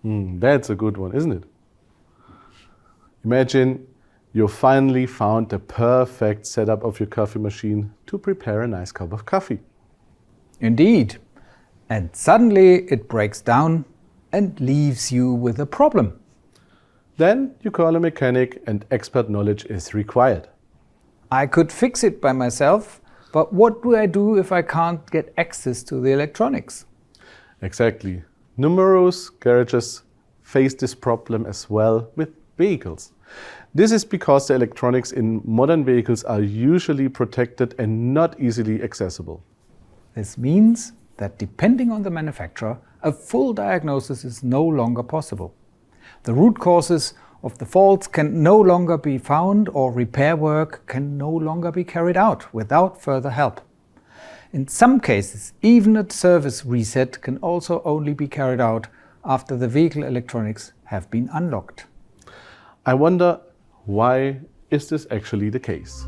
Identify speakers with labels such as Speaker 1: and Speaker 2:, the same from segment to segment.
Speaker 1: That's a good one, isn't it? Imagine you finally found the perfect setup of your coffee machine to prepare a nice cup of coffee.
Speaker 2: Indeed. And suddenly it breaks down and leaves you with a problem.
Speaker 1: Then you call a mechanic and expert knowledge is required.
Speaker 2: I could fix it by myself, but what do I do if I can't get access to the electronics?
Speaker 1: Exactly. Numerous garages face this problem as well with vehicles. This is because the electronics in modern vehicles are usually protected and not easily accessible.
Speaker 2: This means that depending on the manufacturer, a full diagnosis is no longer possible. The root causes of the faults can no longer be found, or repair work can no longer be carried out without further help. In some cases, even a service reset can also only be carried out after the vehicle electronics have been unlocked.
Speaker 1: I wonder, why is this actually the case?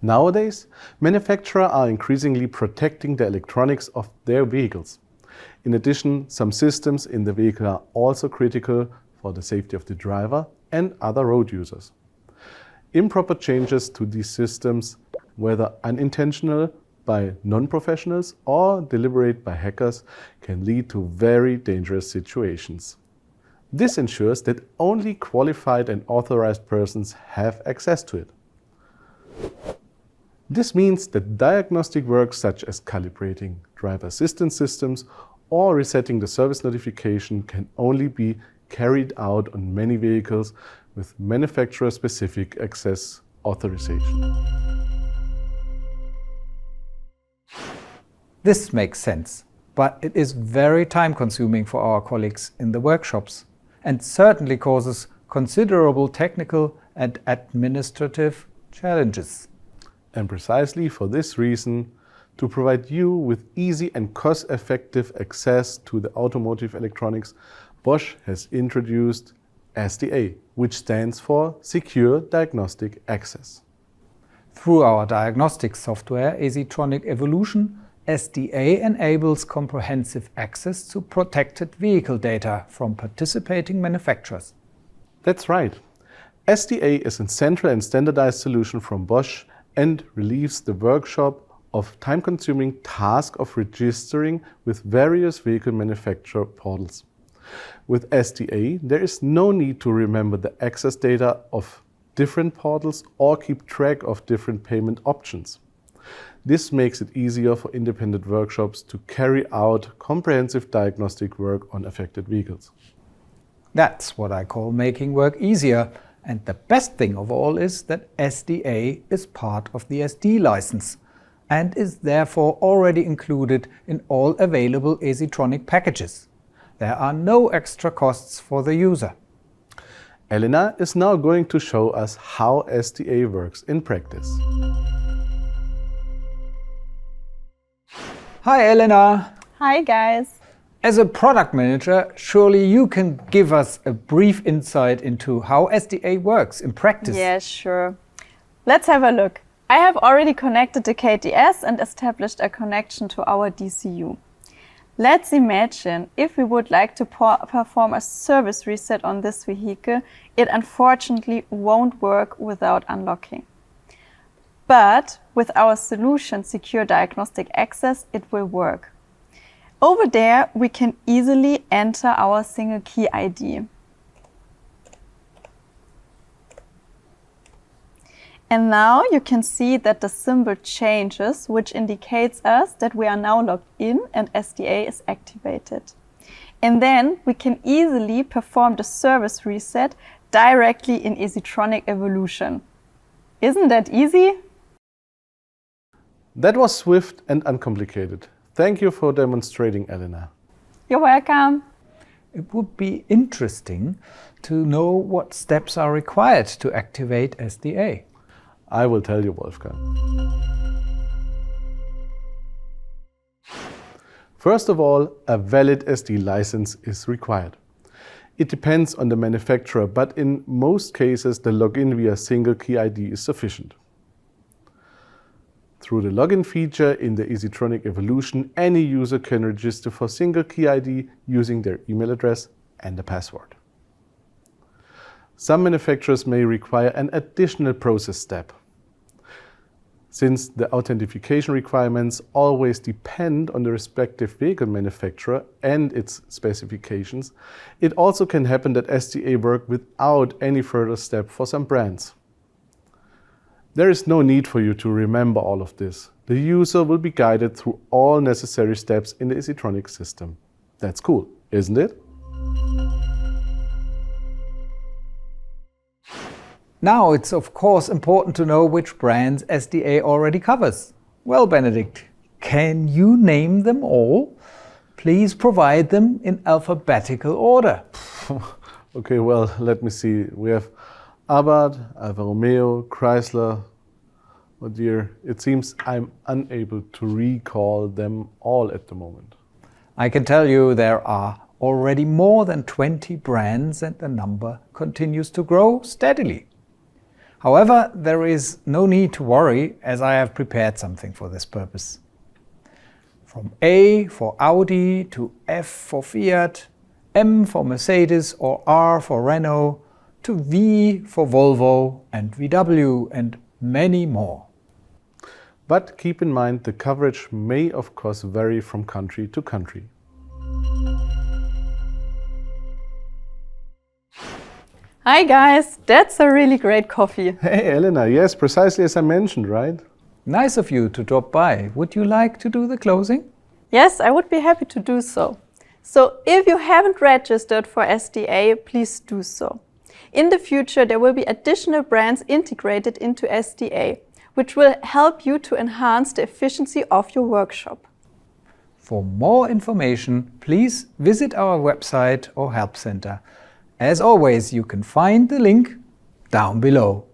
Speaker 1: Nowadays, manufacturers are increasingly protecting the electronics of their vehicles. In addition, some systems in the vehicle are also critical for the safety of the driver and other road users. Improper changes to these systems, whether unintentional by non-professionals or deliberate by hackers, can lead to very dangerous situations. This ensures that only qualified and authorized persons have access to it. This means that diagnostic work such as calibrating driver assistance systems or resetting the service notification can only be carried out on many vehicles with manufacturer-specific access authorization.
Speaker 2: This makes sense, but it is very time-consuming for our colleagues in the workshops and certainly causes considerable technical and administrative challenges.
Speaker 1: And precisely for this reason, to provide you with easy and cost-effective access to the automotive electronics, Bosch has introduced SDA, which stands for Secure Diagnostic Access.
Speaker 2: Through our diagnostic software, Asitronic Evolution, SDA enables comprehensive access to protected vehicle data from participating manufacturers.
Speaker 1: That's right. SDA is a central and standardized solution from Bosch and relieves the workshop of time-consuming task of registering with various vehicle manufacturer portals. With SDA, there is no need to remember the access data of different portals or keep track of different payment options. This makes it easier for independent workshops to carry out comprehensive diagnostic work on affected vehicles.
Speaker 2: That's what I call making work easier. And the best thing of all is that SDA is part of the SD license and is therefore already included in all available Asitronic packages. There are no extra costs for the user.
Speaker 1: Elena is now going to show us how SDA works in practice.
Speaker 2: Hi Elena!
Speaker 3: Hi guys!
Speaker 2: As a product manager, surely you can give us a brief insight into how SDA works in practice.
Speaker 3: Yes, sure. Let's have a look. I have already connected the KTS and established a connection to our DCU. Let's imagine if we would like to perform a service reset on this vehicle, it unfortunately won't work without unlocking. But with our solution Secure Diagnostic Access, it will work. Over there, we can easily enter our single key ID. And now you can see that the symbol changes, which indicates us that we are now logged in and SDA is activated. And then we can easily perform the service reset directly in Asitronic Evolution. Isn't that easy?
Speaker 1: That was swift and uncomplicated. Thank you for demonstrating, Elena.
Speaker 3: You're welcome.
Speaker 2: It would be interesting to know what steps are required to activate SDA.
Speaker 1: I will tell you, Wolfgang. First of all, a valid SD license is required. It depends on the manufacturer, but in most cases the login via single key ID is sufficient. Through the login feature in the Easytronic Evolution, any user can register for single key ID using their email address and a password. Some manufacturers may require an additional process step. Since the authentication requirements always depend on the respective vehicle manufacturer and its specifications, it also can happen that SDA work without any further step for some brands. There is no need for you to remember all of this. The user will be guided through all necessary steps in the Easytronic system. That's cool, isn't it?
Speaker 2: Now it's of course important to know which brands SDA already covers. Well, Benedikt, can you name them all? Please provide them in alphabetical order.
Speaker 1: Okay, well, let me see. We have Abarth, Alfa Romeo, Chrysler. Oh dear, it seems I'm unable to recall them all at the moment.
Speaker 2: I can tell you there are already more than 20 brands and the number continues to grow steadily. However, there is no need to worry as I have prepared something for this purpose. From A for Audi to F for Fiat, M for Mercedes or R for Renault, to V for Volvo and VW and many more.
Speaker 1: But keep in mind the coverage may of course vary from country to country.
Speaker 3: Hi guys, that's a really great coffee.
Speaker 1: Hey Elena, yes, precisely as I mentioned, right?
Speaker 2: Nice of you to drop by. Would you like to do the closing?
Speaker 3: Yes, I would be happy to do so. So if you haven't registered for SDA, please do so. In the future, there will be additional brands integrated into SDA, which will help you to enhance the efficiency of your workshop.
Speaker 2: For more information, please visit our website or help center. As always, you can find the link down below.